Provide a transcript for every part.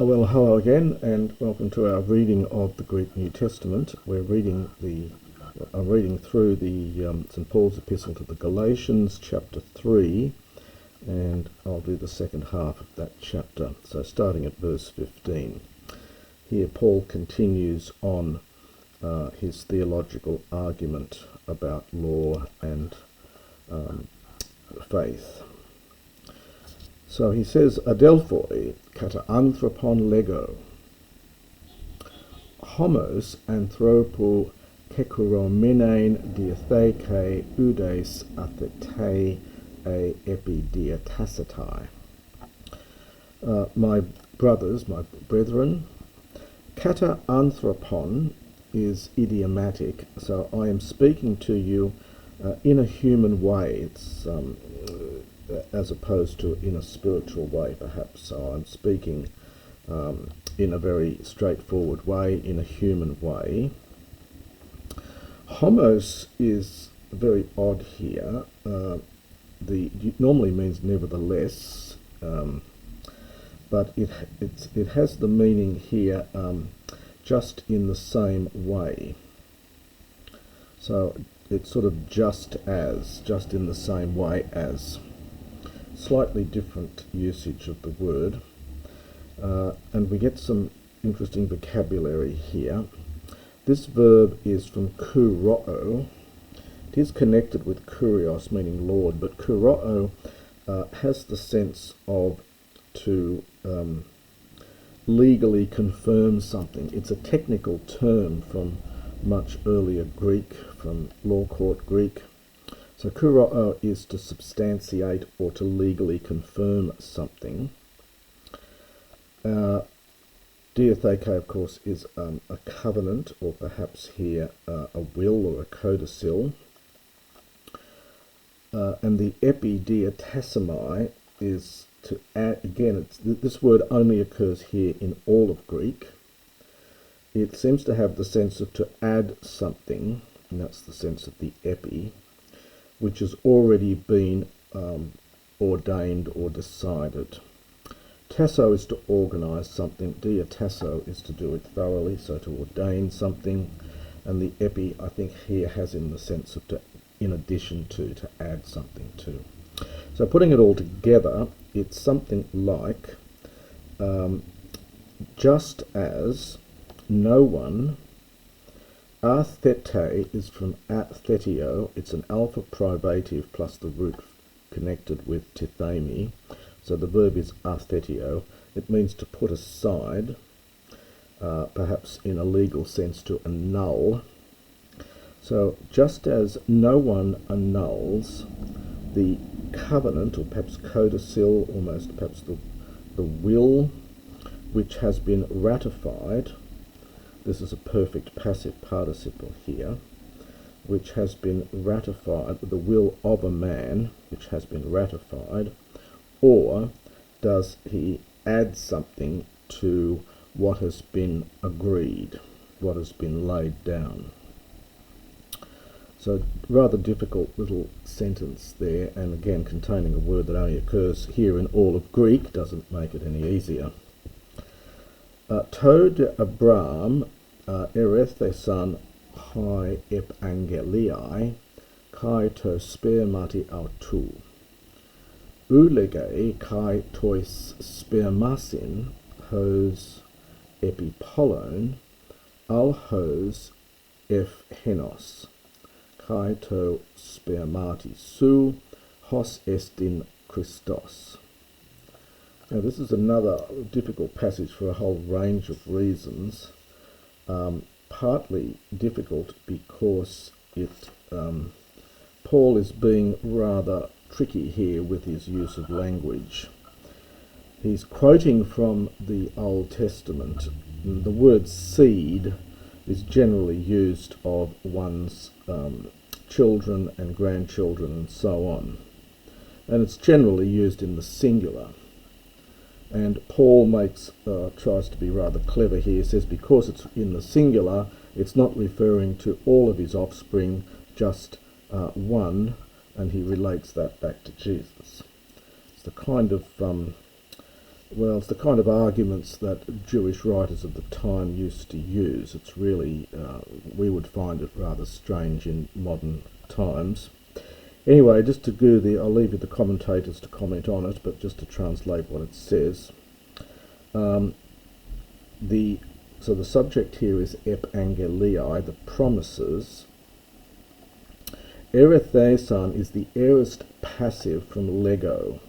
Well, hello again, and welcome to our reading of the Greek New Testament. I'm reading through the St. Paul's epistle to the Galatians, chapter 3, and I'll do the second half of that chapter. So starting at verse 15. Here Paul continues on his theological argument about law and faith. So he says, Adelphoi kata anthropon lego, homos anthropo kekuromenein diatheke udes athete e epidiatacetai. My brothers, my brethren, kata anthropon is idiomatic, so I am speaking to you in a human way. It's as opposed to in a spiritual way, perhaps. So I'm speaking in a very straightforward way, in a human way. Homos is very odd here. It normally means nevertheless, but it has the meaning here just in the same way. So it's sort of just in the same way as. Slightly different usage of the word, and we get some interesting vocabulary here. This verb is from kuroo. It is connected with kurios, meaning Lord, but kuroo has the sense of to legally confirm something. It's a technical term from much earlier Greek, from law court Greek. So kuroo is to substantiate or to legally confirm something. Diatheke, of course, is a covenant, or perhaps here a will or a codicil. And the epidiatasomai is to add, again, this word only occurs here in all of Greek. It seems to have the sense of to add something, and that's the sense of the epi, which has already been ordained or decided. Tasso is to organise something. Diatasso is to do it thoroughly, so to ordain something. And the epi, I think, here has in the sense of to, in addition to add something to. So putting it all together, it's something like, just as no one. Athete is from athetio. It's an alpha privative plus the root connected with tithemi. So the verb is athetio. It means to put aside, perhaps in a legal sense to annul. So just as no one annuls the covenant, or perhaps codicil, almost perhaps the will, which has been ratified. This is a perfect passive participle here, which has been ratified, the will of a man, which has been ratified, or does he add something to what has been agreed, what has been laid down? So rather difficult little sentence there, and again containing a word that only occurs here in all of Greek, doesn't make it any easier. Tode Abram erethesan hai epangelii kai to spermati autou. Ulege kai tois spermasin hos epipollon al hos ephenos kai to spermati su hos estin Christos. Now this is another difficult passage for a whole range of reasons. Partly difficult because Paul is being rather tricky here with his use of language. He's quoting from the Old Testament. The word seed is generally used of one's children and grandchildren and so on. And it's generally used in the singular. And Paul tries to be rather clever here. He says because it's in the singular, it's not referring to all of his offspring, just one, and he relates that back to Jesus. It's the kind of Well, it's the kind of arguments that Jewish writers of the time used to use. It's really, we would find it rather strange in modern times. Anyway, just to go there, I'll leave you the commentators to comment on it, but just to translate what it says. So the subject here is epangelii, the promises. Erethesan is the aorist passive from lego.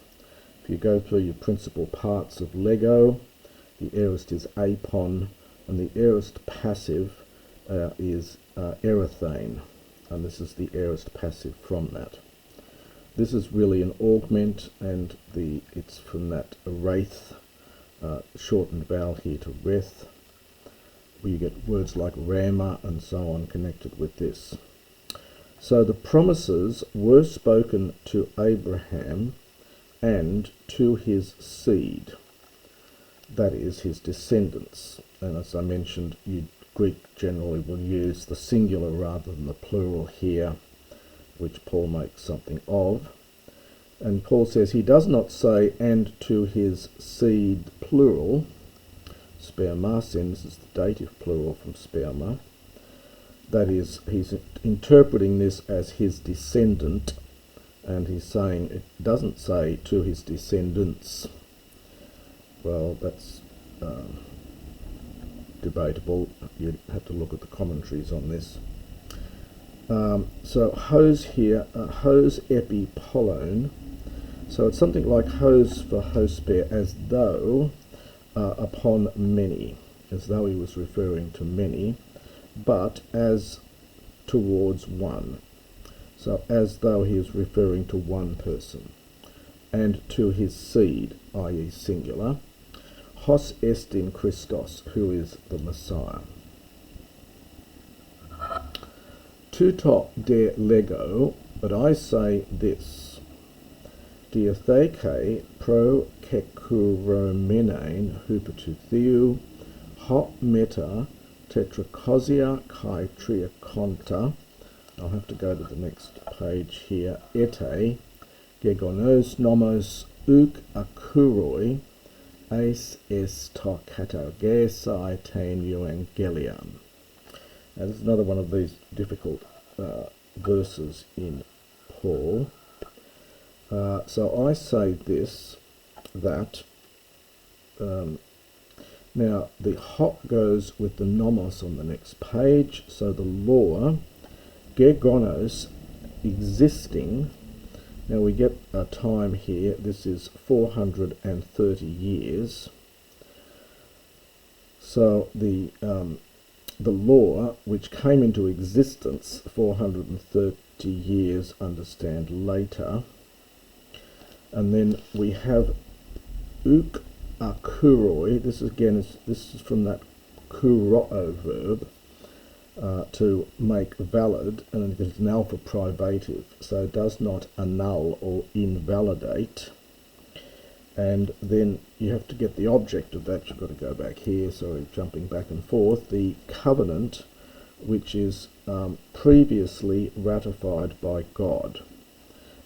If you go through your principal parts of lego, the aorist is apon, and the aorist passive is erethane, and this is the aorist passive from that. This is really an augment, and it's from that wraith, shortened vowel here to reth, where you get words like rama and so on connected with this. So the promises were spoken to Abraham and to his seed, that is, his descendants. And as I mentioned, Greek generally will use the singular rather than the plural here, which Paul makes something of. And Paul says he does not say and to his seed plural, spermasin, this is the dative plural from sperma. That is, he's interpreting this as his descendant, and he's saying it doesn't say to his descendants. Well, that's debatable. You'd have to look at the commentaries on this. So hos here, hos epi polon. So it's something like hos for hosper, as though upon many, as though he was referring to many, but as towards one. So as though he is referring to one person, and to his seed, i.e. singular. Hos est in Christos, who is the Messiah. Tuto de lego, but I say this. Diatheke pro kekuromenein hupetutheu, ho meta tetrachosia kai triaconta. I'll have to go to the next page here. Ete gegonos nomos uk akuroi eis es to katagesai ten evangelion. Now this is another one of these difficult verses in Paul. So I say this, that now the hot goes with the nomos on the next page, so the law, gegonos, existing. Now we get a time here, this is 430 years. So the law, which came into existence 430 years, understand, later. And then we have uk akuroi. This is from that kuroo verb, to make valid, and it is an alpha privative, so it does not annul or invalidate. And then you have to get the object of that. You've got to go back here, sorry, jumping back and forth. The covenant, which is previously ratified by God.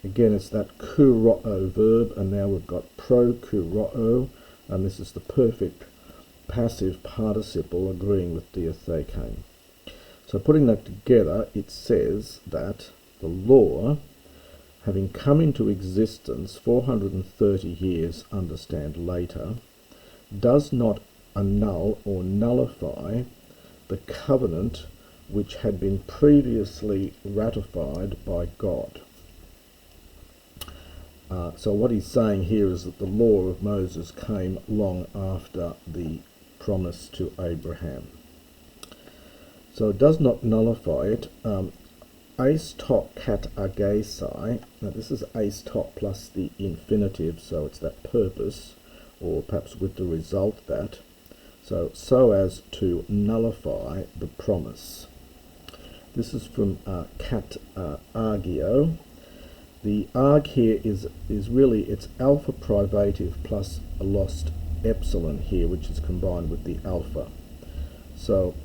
Again, it's that kuroo verb, and now we've got pro kuroo, and this is the perfect passive participle agreeing with diatheke. So putting that together, it says that the law, having come into existence 430 years, understand, later, does not annul or nullify the covenant which had been previously ratified by God. So what he's saying here is that the law of Moses came long after the promise to Abraham. So it does not nullify it. Eis to kat agesai. Now this is eis to plus the infinitive, so it's that purpose, or perhaps with the result that. So as to nullify the promise. This is from kat agio. The arg here is really, it's alpha privative plus a lost epsilon here, which is combined with the alpha. So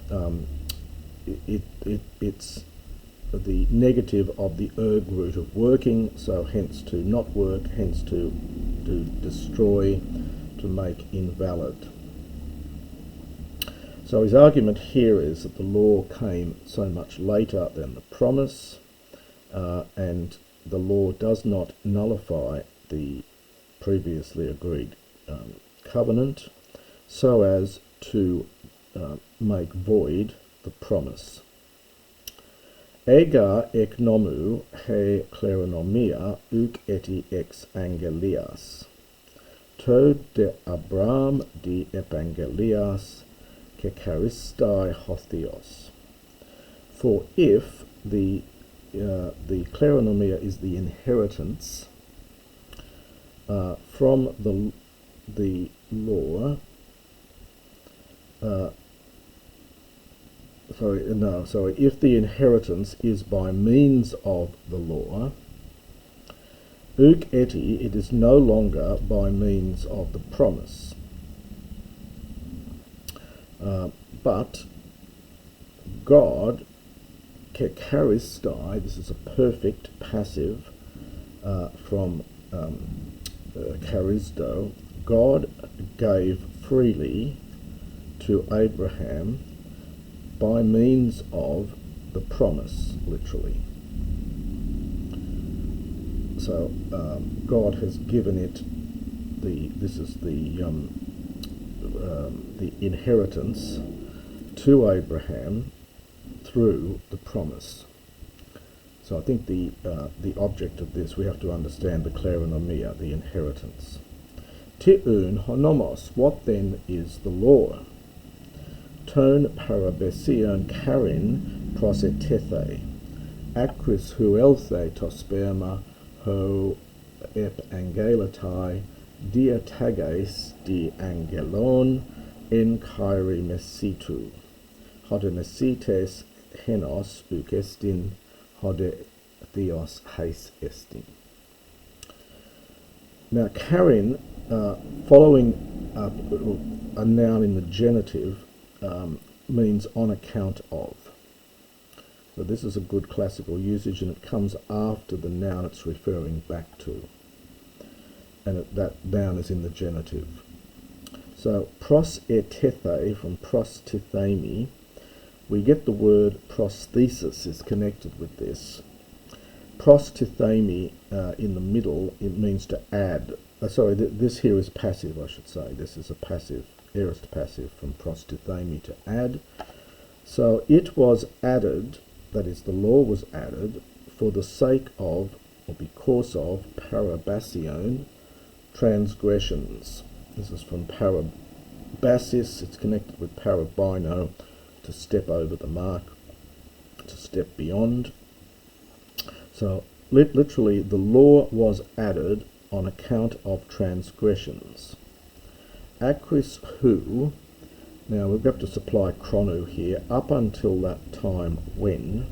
it's the negative of the erg root of working, so hence to not work, hence to destroy, to make invalid. So his argument here is that the law came so much later than the promise, and the law does not nullify the previously agreed covenant so as to make void the promise. Ega ek nomu he kleronomia uk eti ex angelias. To de Abram de evangelias ke charistai hothios. For if the kleronomia is the inheritance from the law, if the inheritance is by means of the law, uk eti, it is no longer by means of the promise, but God, ke charistai, this is a perfect passive from charisto, God gave freely to Abraham by means of the promise, literally. So God has given it this is the inheritance to Abraham through the promise. So I think the object of this, we have to understand the kleronomia, the inheritance. Ti'un honomos, what then is the law? Ton parabesion charin prosetethe, acris huelthe tosperma ho ep angelatai diatages di angelon en kairi mesitu, hode mesites henos uk estin, hode theos heis estin. Now charin, following a noun in the genitive, means on account of. So this is a good classical usage, and it comes after the noun it's referring back to, and that noun is in the genitive. So prosetethe, from prostithemi, we get the word prosthesis is connected with this. Prostithemi in the middle, it means to add. This here is passive, I should say. This is a passive, aorist passive from prostithemi, to add. So it was added, that is, the law was added for the sake of, or because of, parabasion, transgressions. This is from parabasis, it's connected with parabino, to step over the mark, to step beyond. So literally, the law was added on account of transgressions. Acris hu, now we've got to supply chrono here, up until that time when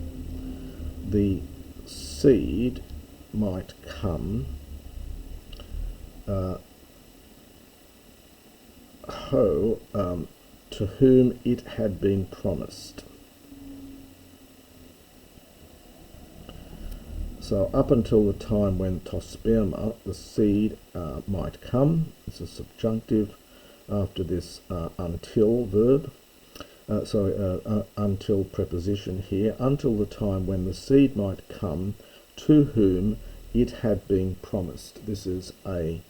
the seed might come, to whom it had been promised. So up until the time when tosperma, the seed, might come, this is subjunctive after this until verb, until preposition here, until the time when the seed might come to whom it had been promised. This is a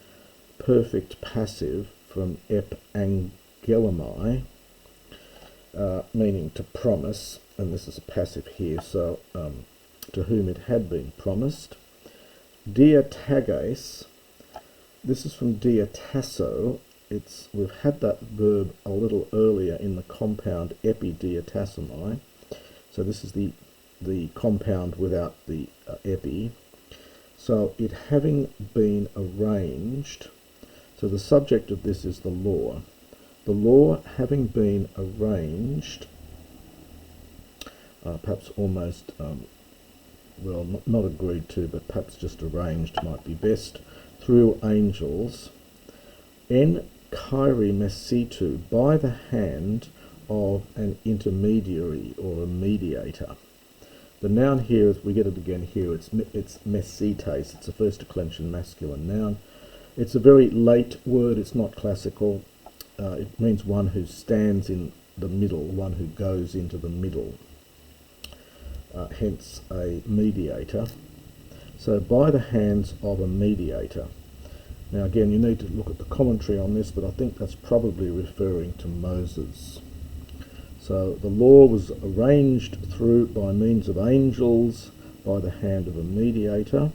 perfect passive from ep angelomai, meaning to promise, and this is a passive here, so to whom it had been promised. Diatages, this is from diatasso. We've had that verb a little earlier in the compound epidiatasomai. So this is the compound without the epi. So it having been arranged, so the subject of this is the law. The law having been arranged, perhaps almost, well, not agreed to, but perhaps just arranged might be best, through angels, en kairi mesitu, by the hand of an intermediary or a mediator. The noun here, as we get it again here, it's mesites, it's a first declension masculine noun. It's a very late word, it's not classical. It means one who stands in the middle, one who goes into the middle. Hence a mediator. So by the hands of a mediator. Now again, you need to look at the commentary on this, but I think that's probably referring to Moses. So the law was arranged through by means of angels by the hand of a mediator.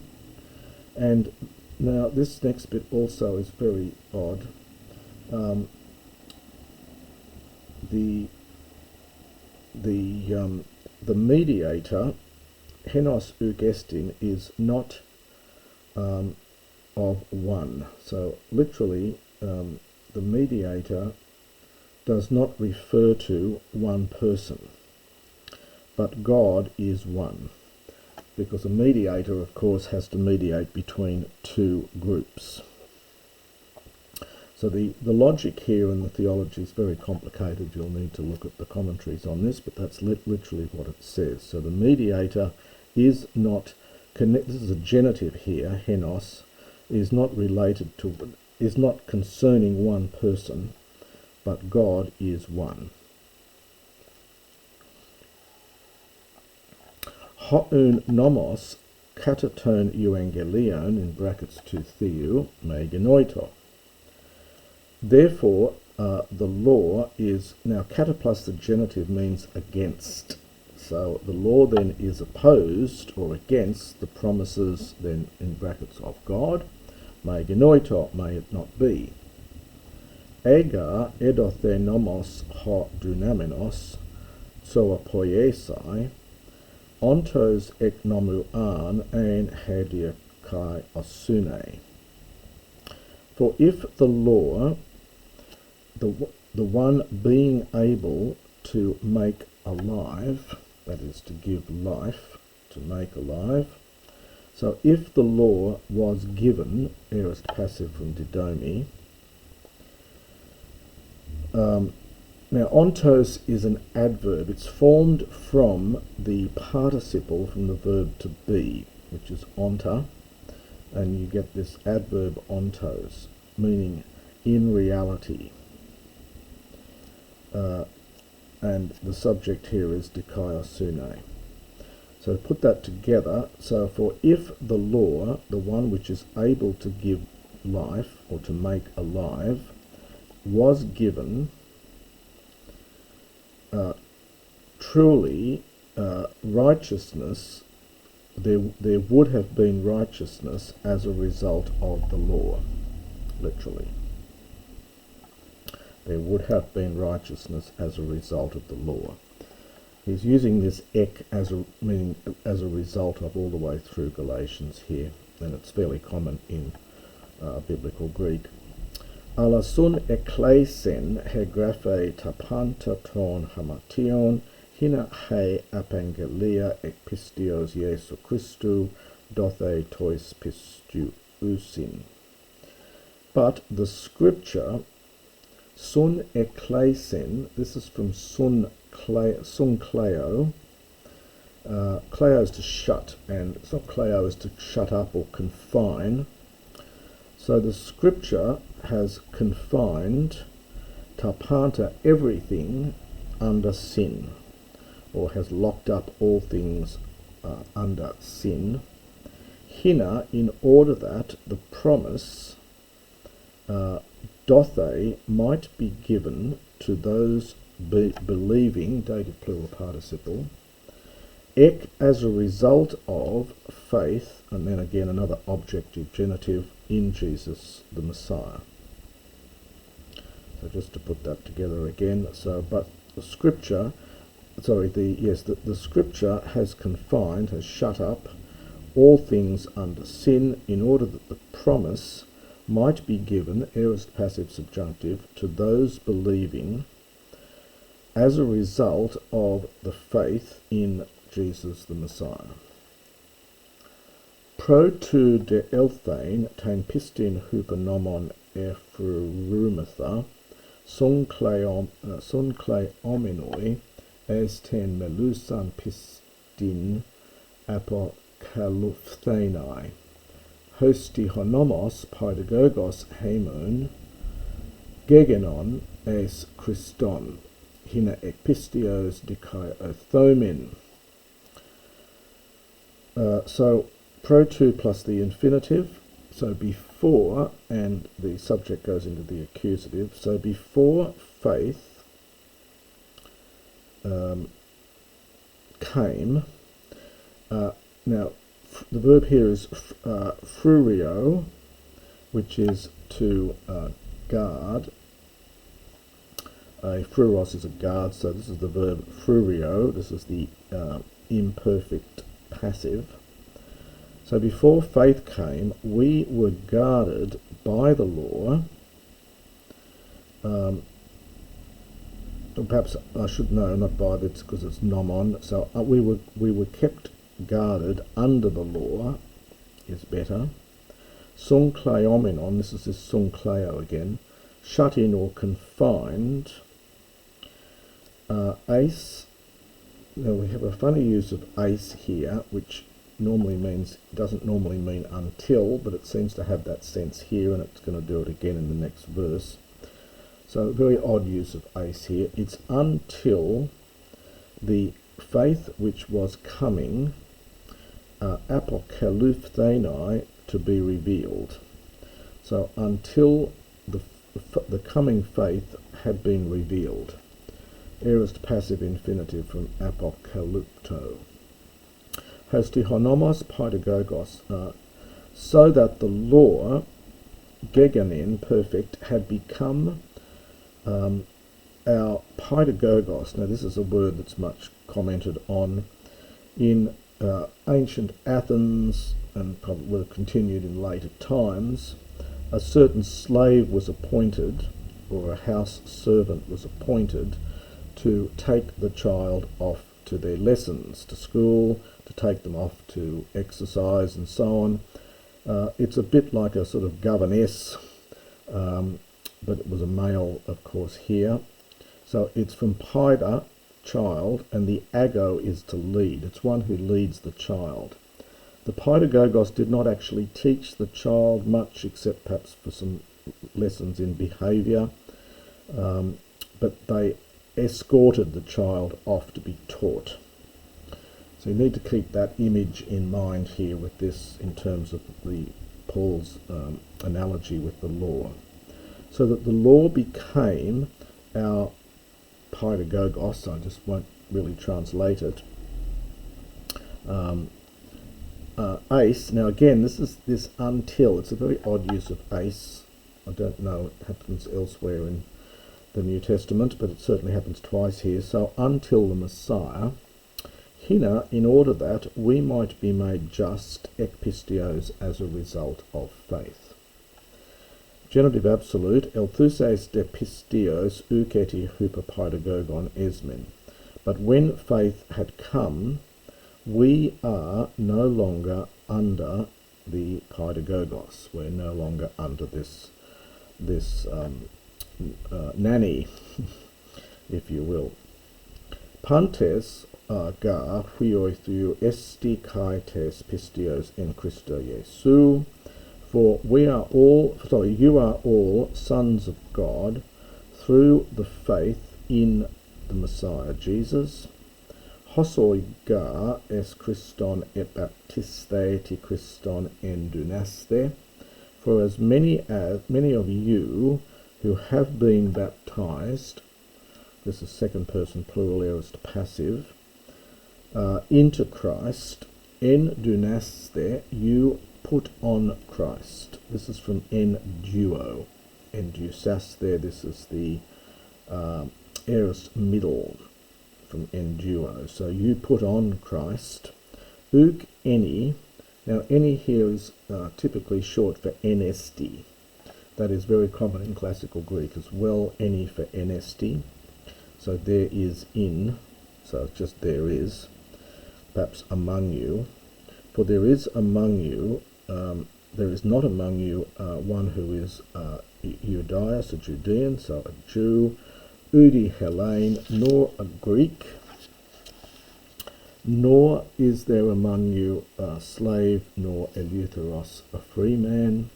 And now this next bit also is very odd. The mediator, henos eugestin, is not of one. So literally, the mediator does not refer to one person, but God is one, because a mediator, of course, has to mediate between two groups. So the logic here in the theology is very complicated. You'll need to look at the commentaries on this, but that's literally what it says. So the mediator is not this is a genitive here, henos, is not related to, is not concerning one person, but God is one. Houn nomos kataton euangelion, in brackets to theou, me genoito. Therefore, the law is, now kata plus the genitive means against. So the law then is opposed or against the promises then in brackets of God. Me genoito, may it not be. Ega edothe nomos ho dunamenos, soa poiesai, ontos ek nomu an ein hedia kai osune. For if the law, the one being able to make alive, that is to give life, to make alive, so if the law was given, aorist passive from didomi, now ontos is an adverb. It's formed from the participle from the verb to be, which is onta, and you get this adverb ontos, meaning in reality. And the subject here is dikaiosune. So put that together. So for if the law, the one which is able to give life or to make alive, was given, truly righteousness, there would have been righteousness as a result of the law, literally. There would have been righteousness as a result of the law. He's using this ek as a meaning as a result of all the way through Galatians here, and it's fairly common in biblical Greek. Alasun ekleisen hegraphe tapanta ton hamation hina he apengelia ekpistios Jesu Christu dothe tois pistiu usin. But the scripture sun ekleisen, this is from sun kleo. Kleo is to shut, and it's not kleo is to shut up or confine. So the scripture has confined tapanta, everything, under sin, or has locked up all things under sin. Hina, in order that the promise dothe might be given to those believing, dative plural participle, ek as a result of faith, and then again another objective genitive, in Jesus the Messiah. So just to put that together again, so but the scripture, the scripture has confined, has shut up all things under sin, in order that the promise might be given, aorist passive subjunctive, to those believing as a result of the faith in Jesus the Messiah. Pro tu de elthane tain pistin huponomon ephrumatha sun kleomenoi es ten melusan pistin apokaluphthenai hostihonomos paidagogos hemon, gegenon es Christon, hina epistios dikai othomin. So pro 2 plus the infinitive, so before, and the subject goes into the accusative, so before faith came, now the verb here is frurio, which is to guard. A fruros is a guard, so this is the verb frurio, this is the imperfect passive. So before faith came, we were guarded by the law. Perhaps I should know, not by, that's because it's nomon. So we were kept guarded under the law, is better. Sung kleomenon, this is this sung kleo again, shut in or confined. Ace, now we have a funny use of ace here, which doesn't normally mean until, but it seems to have that sense here, and it's going to do it again in the next verse. So very odd use of ace here. It's until the faith which was coming, apokaluphthenai, to be revealed. So until the coming faith had been revealed. Aorist passive infinitive from apokalupto. Hostihonomos paidagogos, so that the law, geganen, perfect, had become our paidagogos. Now this is a word that's much commented on in ancient Athens, and probably would have continued in later times. A certain slave was appointed, or a house servant was appointed, to take the child off to their lessons, to school, to take them off to exercise and so on. It's a bit like a sort of governess, but it was a male, of course, here. So it's from paida, child, and the ago is to lead. It's one who leads the child. The paidagogos did not actually teach the child much, except perhaps for some lessons in behaviour, but they escorted the child off to be taught. So you need to keep that image in mind here with this in terms of Paul's analogy with the law. So that the law became our paidagogos. I just won't really translate it. Ace, now again, this is this until. It's a very odd use of ace. I don't know, it happens elsewhere in the New Testament, but it certainly happens twice here. So until the Messiah, hina, in order that we might be made just, ekpistios, as a result of faith. Genitive absolute, elthuses de pistios uketi hupapaedagogon esmen. But when faith had come, we are no longer under the paedagogos. We're no longer under this nanny, if you will. Pantes ga huioithou esti kaites pistios in Christo Jesu. For you are all sons of God through the faith in the Messiah Jesus. Hosoi ga es Christon et baptiste ti Christon en dunaste. For as many of you who have been baptized, this is second person plural aorist passive, into Christ, en dunaste, you put on Christ. This is from en duo. En dusaste, this is the aorist middle from en duo. So you put on Christ. Uk eni. Now eni here is typically short for enesti. That is very common in classical Greek as well. Eni for enesti. So there is in. So it's just there is. Perhaps among you. For there is among you, there is not among you one who is Judaeus, a Judean, so a Jew, Udi Hellene, nor a Greek, Nor is there among you a slave, nor eleutheros a free man,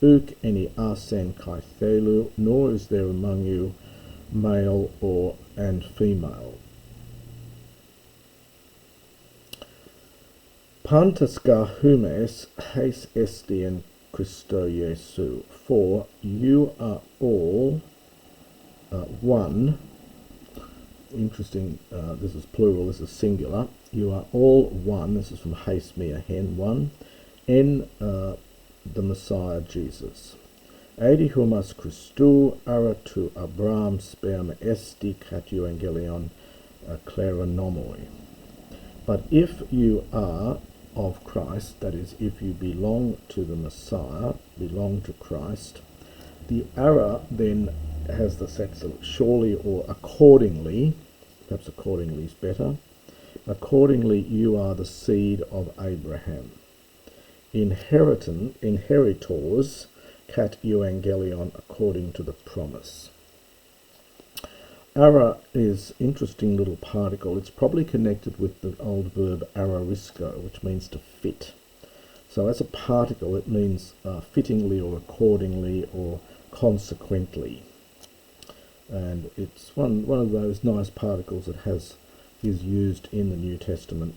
uk any arsen kai thelu, nor is there among you male or and female. Pantaska humes heis estien Christo Jesu, for you are all one. Interesting, this is plural, this is singular. You are all one, this is from heis mea hen, one, in the Messiah Jesus. Eidi humas Christou ara tu Abraham sperma esti kat evangelion kleronomoi. But if you are of Christ, that is, if you belong to the Messiah, belong to Christ, the ara then has the sense of surely or accordingly, perhaps accordingly is better, accordingly you are the seed of Abraham. Inheritors kat evangelion, according to the promise. Ara is interesting little particle. It's probably connected with the old verb ararisco, which means to fit. So as a particle it means fittingly or accordingly or consequently. And it's one of those nice particles that is used in the New Testament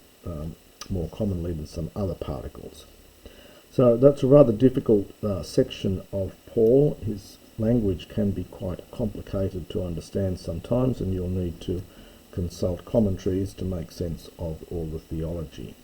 more commonly than some other particles. So that's a rather difficult section of Paul. His language can be quite complicated to understand sometimes, and you'll need to consult commentaries to make sense of all the theology.